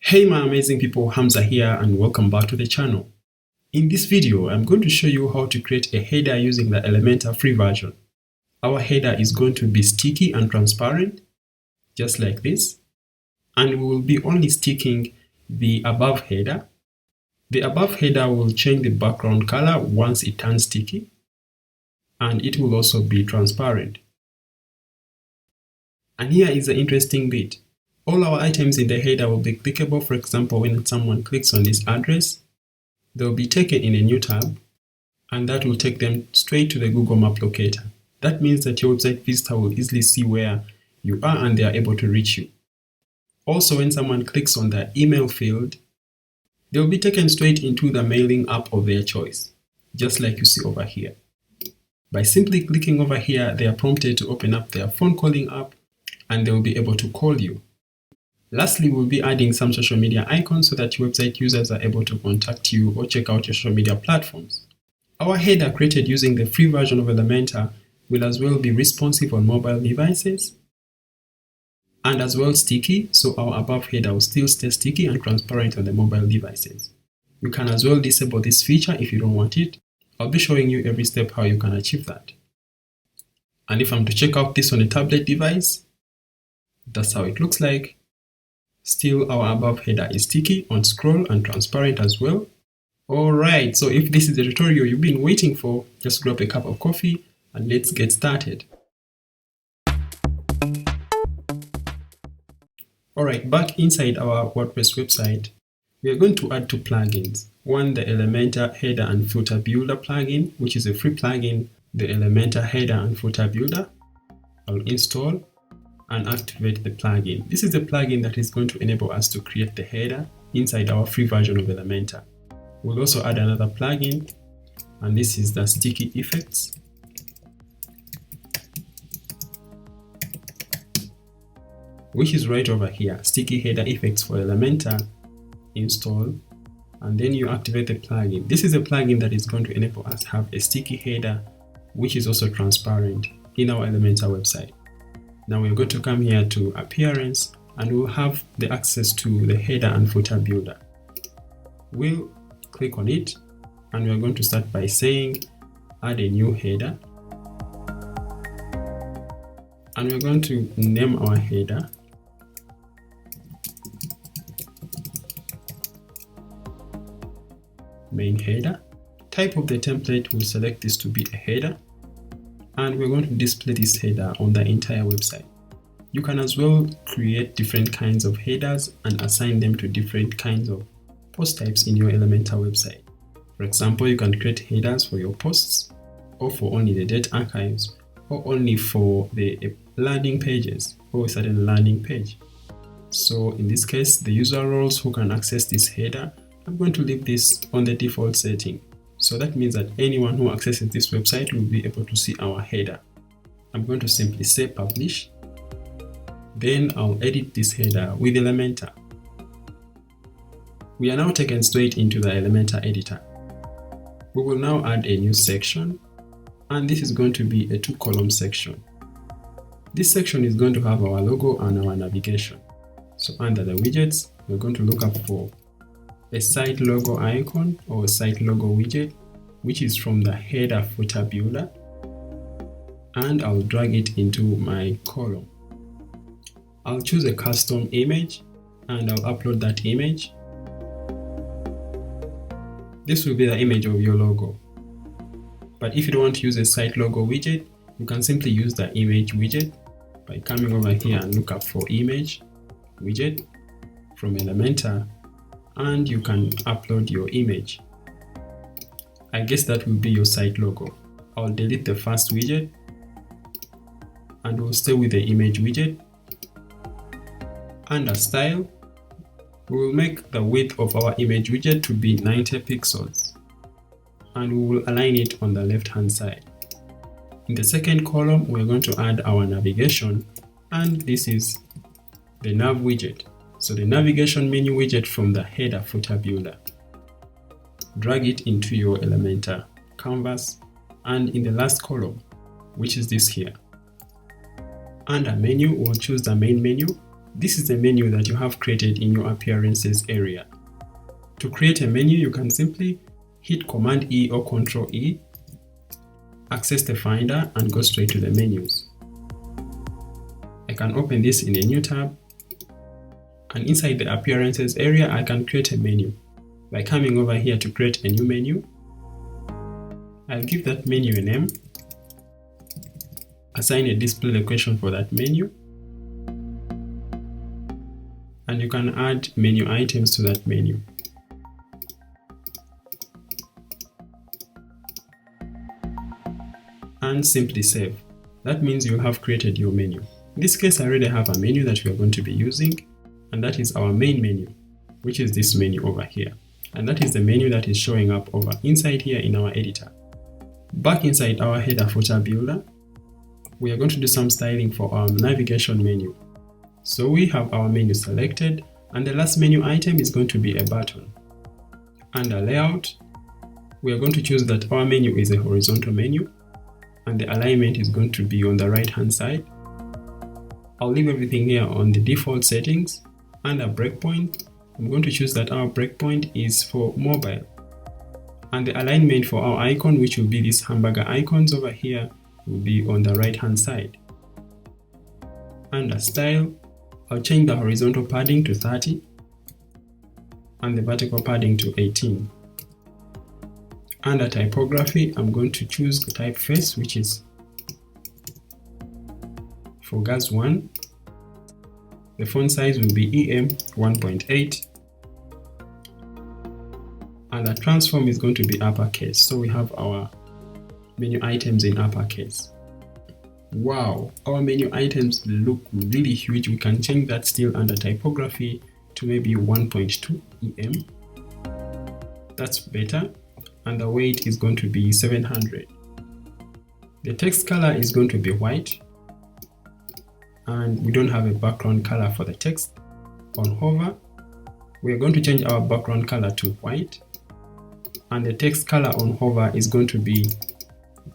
Hey my amazing people, Hamza here and welcome back to the channel. In this video, I'm going to show you how to create a header using the Elementor free version. Our header is going to be sticky and transparent, just like this. And we will be only sticking the above header. The above header will change the background color once it turns sticky. And it will also be transparent. And here is the interesting bit. All our items in the header will be clickable. For example, when someone clicks on this address, they'll be taken in a new tab, and that will take them straight to the Google Map locator. That means that your website visitor will easily see where you are and they are able to reach you. Also, when someone clicks on the email field, they'll be taken straight into the mailing app of their choice, just like you see over here. By simply clicking over here, they are prompted to open up their phone calling app and they will be able to call you. Lastly, we'll be adding some social media icons so that your website users are able to contact you or check out your social media platforms. Our header created using the free version of Elementor will as well be responsive on mobile devices and as well sticky, so our above header will still stay sticky and transparent on the mobile devices. You can as well disable this feature if you don't want it. I'll be showing you every step how you can achieve that. And if I'm to check out this on a tablet device, that's how it looks like. Still, our above header is sticky, on scroll, and transparent as well. Alright, so if this is the tutorial you've been waiting for, just grab a cup of coffee and let's get started. Alright, back inside our WordPress website, we are going to add two plugins. One, the Elementor Header and Footer Builder plugin, which is a free plugin, the Elementor Header and Footer Builder. I'll install and activate the plugin. This is the plugin that is going to enable us to create the header inside our free version of Elementor. We'll also add another plugin, and this is the sticky effects. Which is right over here, sticky header effects for Elementor. Install, and then you activate the plugin. This is a plugin that is going to enable us to have a sticky header, which is also transparent in our Elementor website. Now we're going to come here to Appearance and we'll have the access to the Header and Footer Builder. We'll click on it and we're going to start by saying add a new header. And we're going to name our header. Main header. Type of the template, we'll select this to be a header. And we're going to display this header on the entire website. You can as well create different kinds of headers and assign them to different kinds of post types in your Elementor website. For example, you can create headers for your posts, or for only the date archives, or only for the landing pages, or a certain landing page. So in this case, the user roles who can access this header, I'm going to leave this on the default setting. So that means that anyone who accesses this website will be able to see our header. I'm going to simply say publish. Then I'll edit this header with Elementor. We are now taken straight into the Elementor editor. We will now add a new section, and this is going to be a 2-column section. This section is going to have our logo and our navigation. So under the widgets, we're going to look up for a site logo icon or a site logo widget, which is from the header footer builder, and I'll drag it into my column. I'll choose a custom image and I'll upload that image. This will be the image of your logo. But if you don't want to use a site logo widget, you can simply use the image widget by coming over here and look up for image widget from Elementor, and you can upload your image. I guess that will be your site logo. I'll delete the first widget and we'll stay with the image widget. Under style, we will make the width of our image widget to be 90 pixels and we will align it on the left hand side. In the second column, we're going to add our navigation, and this is the nav widget. So the navigation menu widget from the header footer builder. Drag it into your Elementor canvas, and in the last column, which is this here, under menu, we'll choose the main menu This is the menu that you have created in your appearances area. To create a menu, you can simply hit Command E or Control E, access the Finder and go straight to the menus. I can open this in a new tab, and inside the appearances area, I can create a menu by coming over here to create a new menu. I'll give that menu a name, assign a display location for that menu, and you can add menu items to that menu. And simply save. That means you have created your menu. In this case, I already have a menu that we are going to be using, and that is our main menu, which is this menu over here. And that is the menu that is showing up over inside here in our editor. Back inside our header footer builder, we are going to do some styling for our navigation menu. So we have our menu selected, and the last menu item is going to be a button. Under layout, we are going to choose that our menu is a horizontal menu, and the alignment is going to be on the right hand side. I'll leave everything here on the default settings. Under breakpoint, I'm going to choose that our breakpoint is for mobile. And the alignment for our icon, which will be these hamburger icons over here, will be on the right hand side. Under style, I'll change the horizontal padding to 30 and the vertical padding to 18. Under typography, I'm going to choose the typeface, which is for GAS 1. The font size will be EM 1.8. And the transform is going to be uppercase. So we have our menu items in uppercase. Wow, our menu items look really huge. We can change that still under typography to maybe 1.2 EM. That's better. And the weight is going to be 700. The text color is going to be white. And we don't have a background color for the text. On hover, we are going to change our background color to white. And the text color on hover is going to be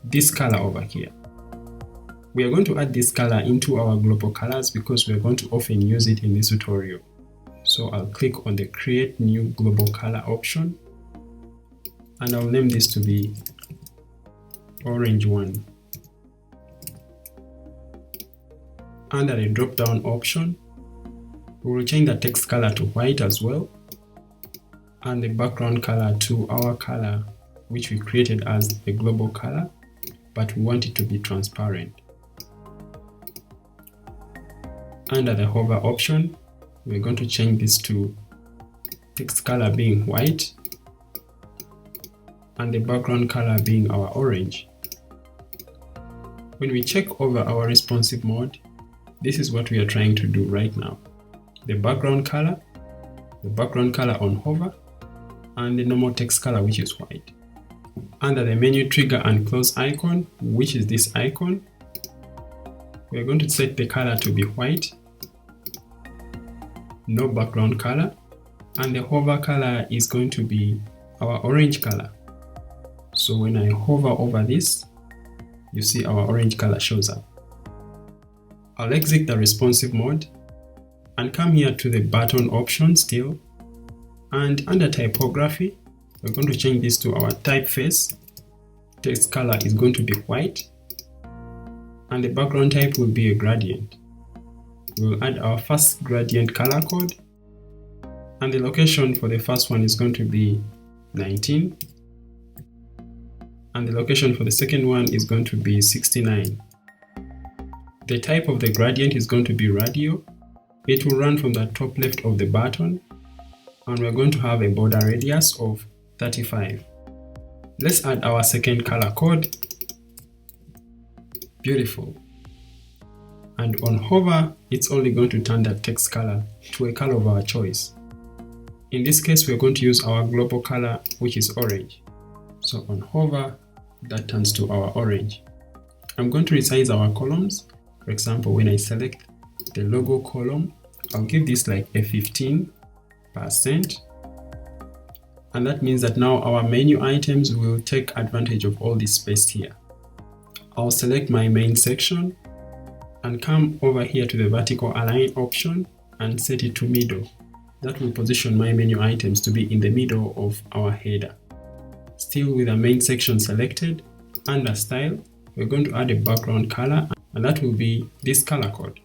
this color over here. We are going to add this color into our global colors because we are going to often use it in this tutorial. So I'll click on the Create New Global Color option, and I'll name this to be Orange 1. Under the drop-down option, we will change the text color to white as well, and the background color to our color, which we created as a global color, but we want it to be transparent. Under the hover option, we're going to change this to text color being white and the background color being our orange. When we check over our responsive mode, this is what we are trying to do right now. The background color on hover, and the normal text color, which is white. Under the menu trigger and close icon, which is this icon, we are going to set the color to be white, no background color, and the hover color is going to be our orange color. So when I hover over this, you see our orange color shows up. I'll exit the responsive mode and come here to the button option still, and under typography, we're going to change this to our typeface. Text color is going to be white, and the background type will be a gradient. We'll add our first gradient color code, and the location for the first one is going to be 19, and the location for the second one is going to be 69. The type of the gradient is going to be radial. It will run from the top left of the button, and we're going to have a border radius of 35. Let's add our second color code. Beautiful. And on hover, it's only going to turn that text color to a color of our choice. In this case, we're going to use our global color, which is orange. So on hover, that turns to our orange. I'm going to resize our columns. For example, when I select the logo column, I'll give this like a 15%. And that means that now our menu items will take advantage of all this space here. I'll select my main section and come over here to the vertical align option and set it to middle. That will position my menu items to be in the middle of our header. Still with the main section selected, under style, we're going to add a background color, and that will be this color code.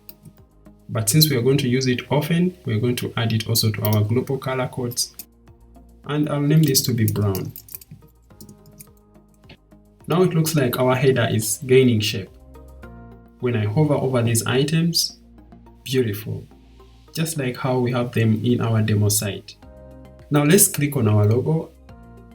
But since we are going to use it often, we're going to add it also to our global color codes, and I'll name this to be brown. Now it looks like our header is gaining shape. When I hover over these items, beautiful, just like how we have them in our demo site. Now let's click on our logo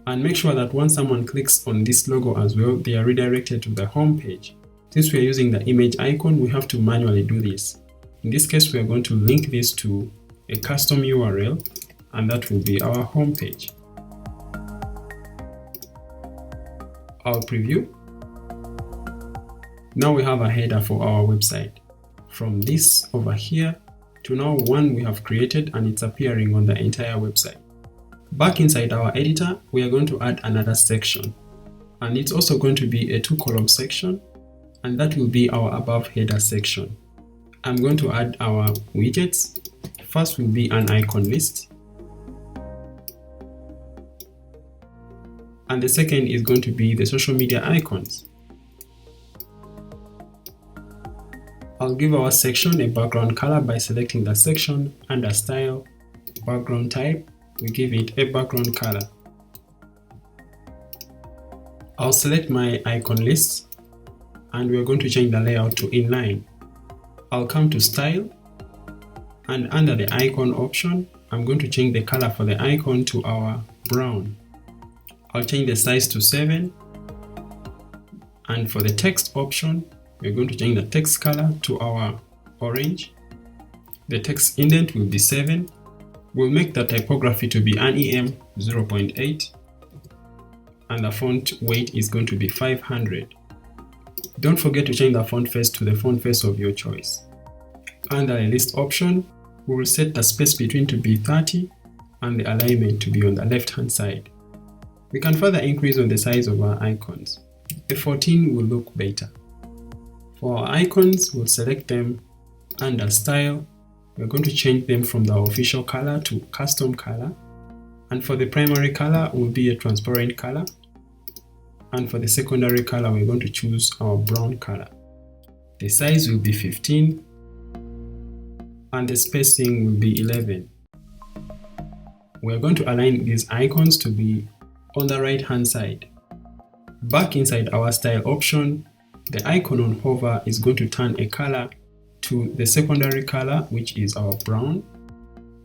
and make sure that once someone clicks on this logo as well, they are redirected to the home page. Since we are using the image icon, we have to manually do this. In this case, we are going to link this to a custom URL, and that will be our home page. I'll preview. Now we have a header for our website. From this over here to now one we have created, and it's appearing on the entire website. Back inside our editor, we are going to add another section, and it's also going to be a 2-column section, and that will be our above header section. I'm going to add our widgets. First will be an icon list, and the second is going to be the social media icons. I'll give our section a background color by selecting the section, under style, background type, we give it a background color. I'll select my icon list, and we're going to change the layout to inline. I'll come to style, and under the icon option, I'm going to change the color for the icon to our brown. I'll change the size to 7, and for the text option, we're going to change the text color to our orange. The text indent will be 7. We'll make the typography to be an EM 0.8, and the font weight is going to be 500. Don't forget to change the font face to the font face of your choice. Under the list option, we will set the space between to be 30 and the alignment to be on the left hand side. We can further increase on the size of our icons. A 14 will look better. For our icons, we'll select them under style. We're going to change them from the official color to custom color. And for the primary color, will be a transparent color. And for the secondary color, we're going to choose our brown color. The size will be 15. And the spacing will be 11. We're going to align these icons to be on the right hand side. Back inside our style option, the icon on hover is going to turn a color to the secondary color, which is our brown,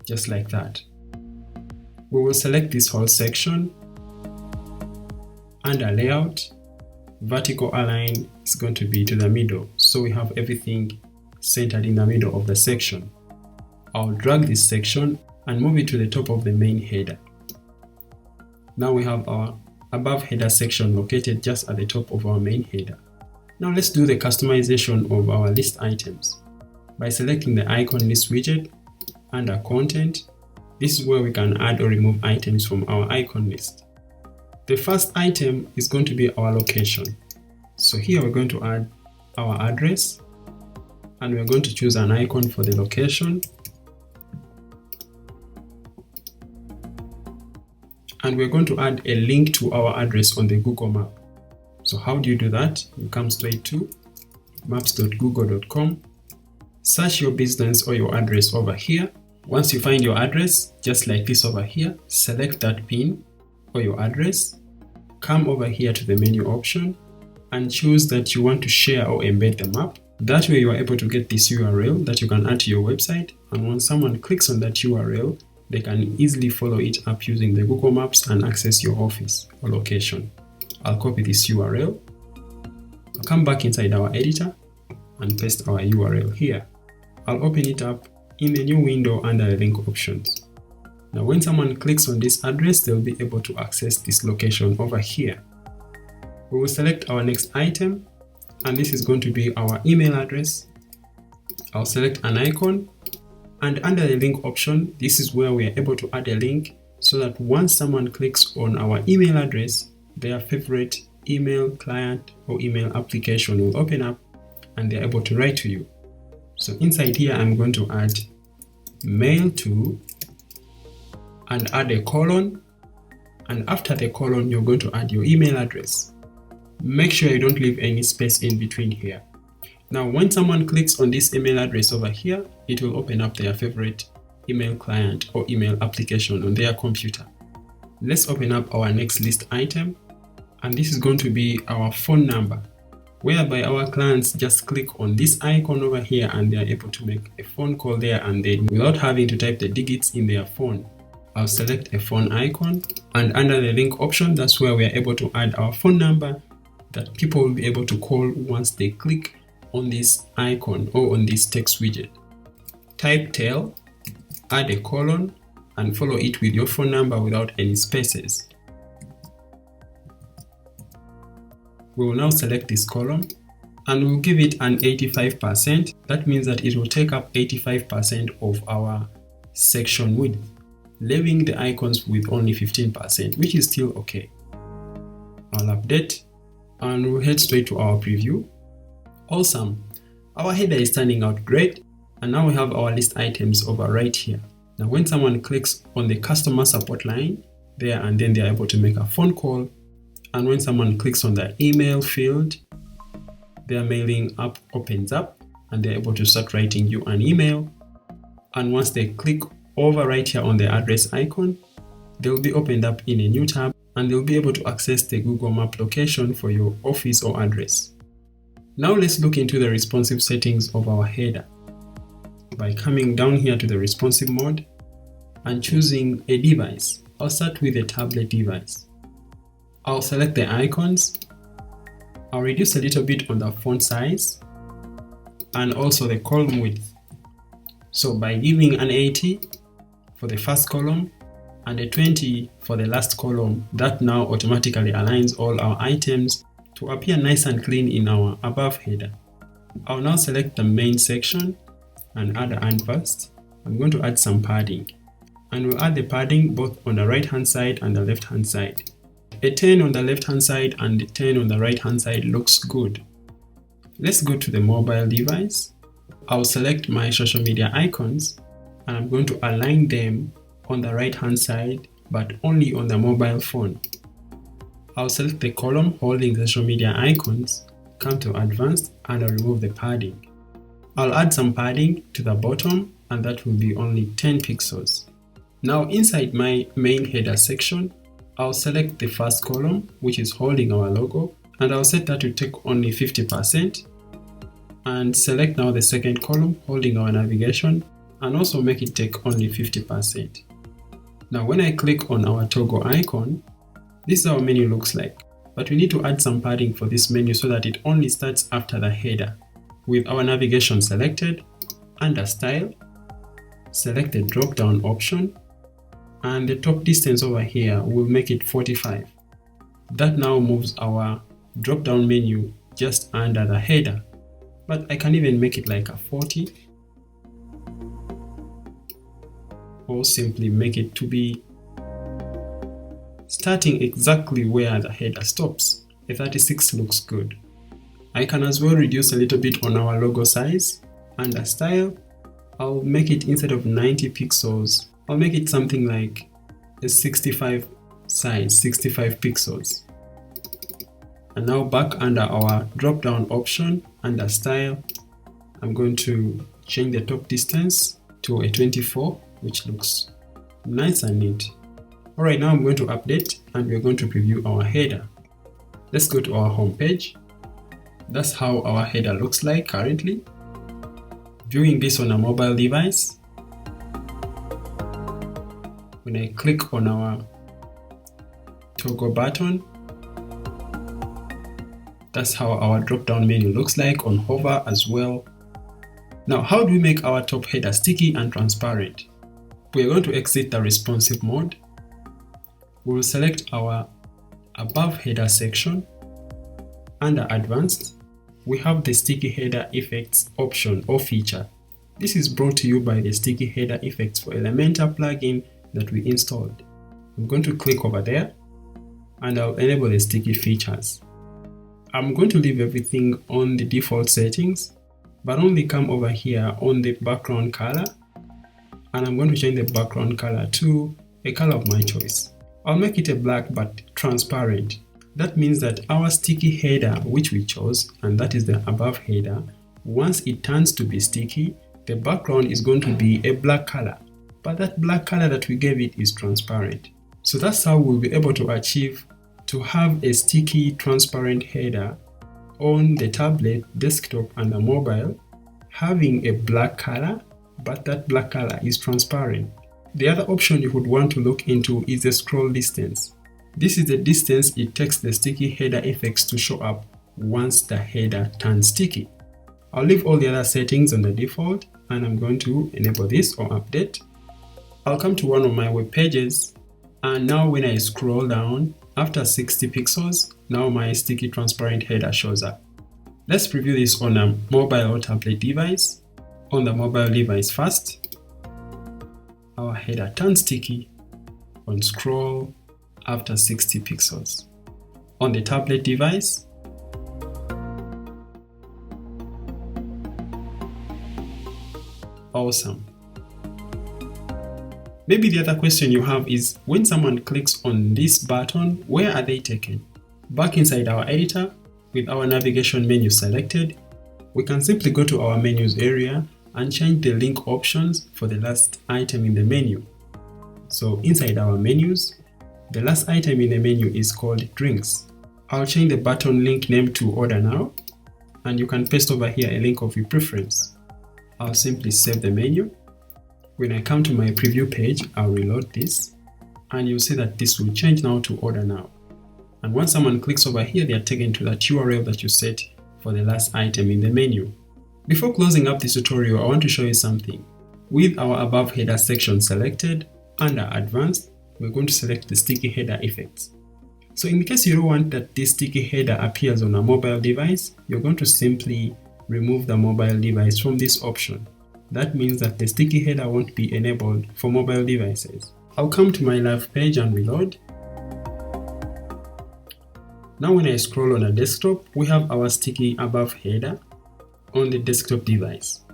just like that. We will select this whole section. Under layout, vertical align is going to be to the middle, so we have everything centered in the middle of the section. I'll drag this section and move it to the top of the main header. Now we have our above header section located just at the top of our main header. Now let's do the customization of our list items. By selecting the icon list widget under content, this is where we can add or remove items from our icon list. The first item is going to be our location. So here we're going to add our address, and we're going to choose an icon for the location. And we're going to add a link to our address on the Google map. So how do you do that? You come straight to maps.google.com, search your business or your address over here. Once you find your address, just like this over here, select that pin or your address, come over here to the menu option and choose that you want to share or embed the map. That way you are able to get this URL that you can add to your website, and when someone clicks on that URL, they can easily follow it up using the Google Maps and access your office or location. I'll copy this URL. I'll come back inside our editor and paste our URL here. I'll open it up in the new window under the link options. Now when someone clicks on this address, they'll be able to access this location over here. We will select our next item, and this is going to be our email address. I'll select an icon, and under the link option, this is where we are able to add a link so that once someone clicks on our email address, their favorite email client or email application will open up and they're able to write to you. So inside here, I'm going to add mail to, and add a colon, and after the colon you're going to add your email address. Make sure you don't leave any space in between here. Now when someone clicks on this email address over here, it will open up their favorite email client or email application on their computer. Let's open up our next list item, and this is going to be our phone number, whereby our clients just click on this icon over here and they are able to make a phone call there and then without having to type the digits in their phone. I'll select a phone icon, and under the link option, that's where we are able to add our phone number that people will be able to call once they click on this icon or on this text widget. Type tel, add a colon, and follow it with your phone number without any spaces. We will now select this column and we'll give it an 85%. That means that it will take up 85% of our section width, leaving the icons with only 15%, which is still okay. I'll update and we'll head straight to our preview. Awesome. Our header is turning out great, and now we have our list items over right here. Now when someone clicks on the customer support line there and then they're able to make a phone call, and when someone clicks on the email field, their mailing app opens up and they're able to start writing you an email. And once they click over right here on the address icon, they'll be opened up in a new tab and they'll be able to access the Google Map location for your office or address. Now let's look into the responsive settings of our header by coming down here to the responsive mode and choosing a device. I'll start with a tablet device. I'll select the icons. I'll reduce a little bit on the font size and also the column width. So by giving an 80 for the first column and a 20 for the last column, that now automatically aligns all our items to appear nice and clean in our above header. I'll now select the main section and add an first. I'm going to add some padding, and we'll add the padding both on the right hand side and the left hand side. A 10 on the left hand side and a 10 on the right hand side looks good. Let's go to the mobile device. I'll select my social media icons and I'm going to align them on the right hand side but only on the mobile phone. I'll select the column holding the social media icons, come to advanced, and I'll remove the padding. I'll add some padding to the bottom and that will be only 10 pixels. Now inside my main header section, I'll select the first column which is holding our logo and I'll set that to take only 50%, and select now the second column holding our navigation and also make it take only 50%. Now when I click on our toggle icon, this is how our menu looks like, but we need to add some padding for this menu so that it only starts after the header. With our navigation selected, under style, select the drop down option and the top distance over here will make it 45. That now moves our drop down menu just under the header, but I can even make it like a 40 or simply make it to be starting exactly where the header stops. A 36 looks good. I can as well reduce a little bit on our logo size. Under style, I'll make it, instead of 90 pixels, I'll make it something like a 65 size, 65 pixels. And now back under our drop down option, under style, I'm going to change the top distance to a 24, which looks nice and neat. Alright, now I'm going to update and we're going to preview our header. Let's go to our home page. That's how our header looks like currently. Viewing this on a mobile device, when I click on our toggle button, that's how our drop down menu looks like on hover as well. Now, how do we make our top header sticky and transparent? We're going to exit the responsive mode. We will select our above header section. Under advanced, we have the sticky header effects option or feature. This is brought to you by the sticky header effects for Elementor plugin that we installed. I'm going to click over there and I'll enable the sticky features. I'm going to leave everything on the default settings, but only come over here on the background color and I'm going to change the background color to a color of my choice. I'll make it a black but transparent. That means that our sticky header which we chose, and that is the above header, once it turns to be sticky, the background is going to be a black color, but that black color that we gave it is transparent. So that's how we'll be able to achieve to have a sticky transparent header on the tablet, desktop and the mobile, having a black color, but that black color is transparent. The other option you would want to look into is the scroll distance. This is the distance it takes the sticky header effects to show up once the header turns sticky. I'll leave all the other settings on the default, and I'm going to enable this or update. I'll come to one of my web pages, and now when I scroll down, after 60 pixels, now my sticky transparent header shows up. Let's preview this on a mobile or tablet device. On the mobile device first, our header turns sticky on scroll after 60 pixels. On the tablet device, awesome. Maybe the other question you have is, when someone clicks on this button, where are they taken? Back inside our editor, with our navigation menu selected, we can simply go to our menus area and change the link options for the last item in the menu. So inside our menus, the last item in the menu is called drinks. I'll change the button link name to order now, and you can paste over here a link of your preference. I'll simply save the menu. When I come to my preview page, I'll reload this, and you'll see that this will change now to order now. And once someone clicks over here, they are taken to that URL that you set for the last item in the menu. Before closing up this tutorial, I want to show you something. With our above header section selected, under advanced, we're going to select the sticky header effects. So in case you don't want that this sticky header appears on a mobile device, you're going to simply remove the mobile device from this option. That means that the sticky header won't be enabled for mobile devices. I'll come to my live page and reload. Now when I scroll on a desktop, we have our sticky above header on the desktop device.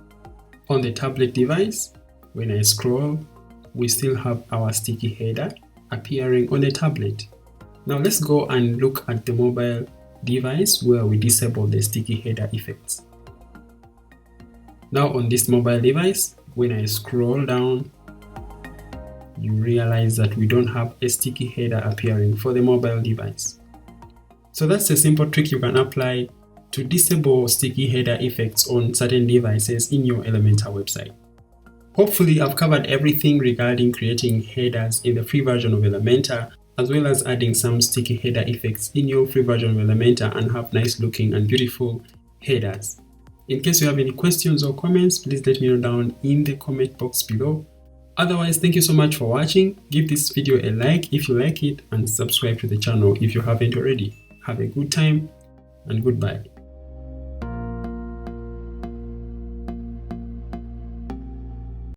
On the tablet device, when I scroll, we still have our sticky header appearing on the tablet. Now let's go and look at the mobile device where we disable the sticky header effects. Now on this mobile device, when I scroll down, you realize that we don't have a sticky header appearing for the mobile device. So that's a simple trick you can apply to disable sticky header effects on certain devices in your Elementor website. Hopefully I've covered everything regarding creating headers in the free version of Elementor, as well as adding some sticky header effects in your free version of Elementor and have nice looking and beautiful headers. In case you have any questions or comments, please let me know down in the comment box below. Otherwise, thank you so much for watching. Give this video a like if you like it, and subscribe to the channel if you haven't already. Have a good time and goodbye.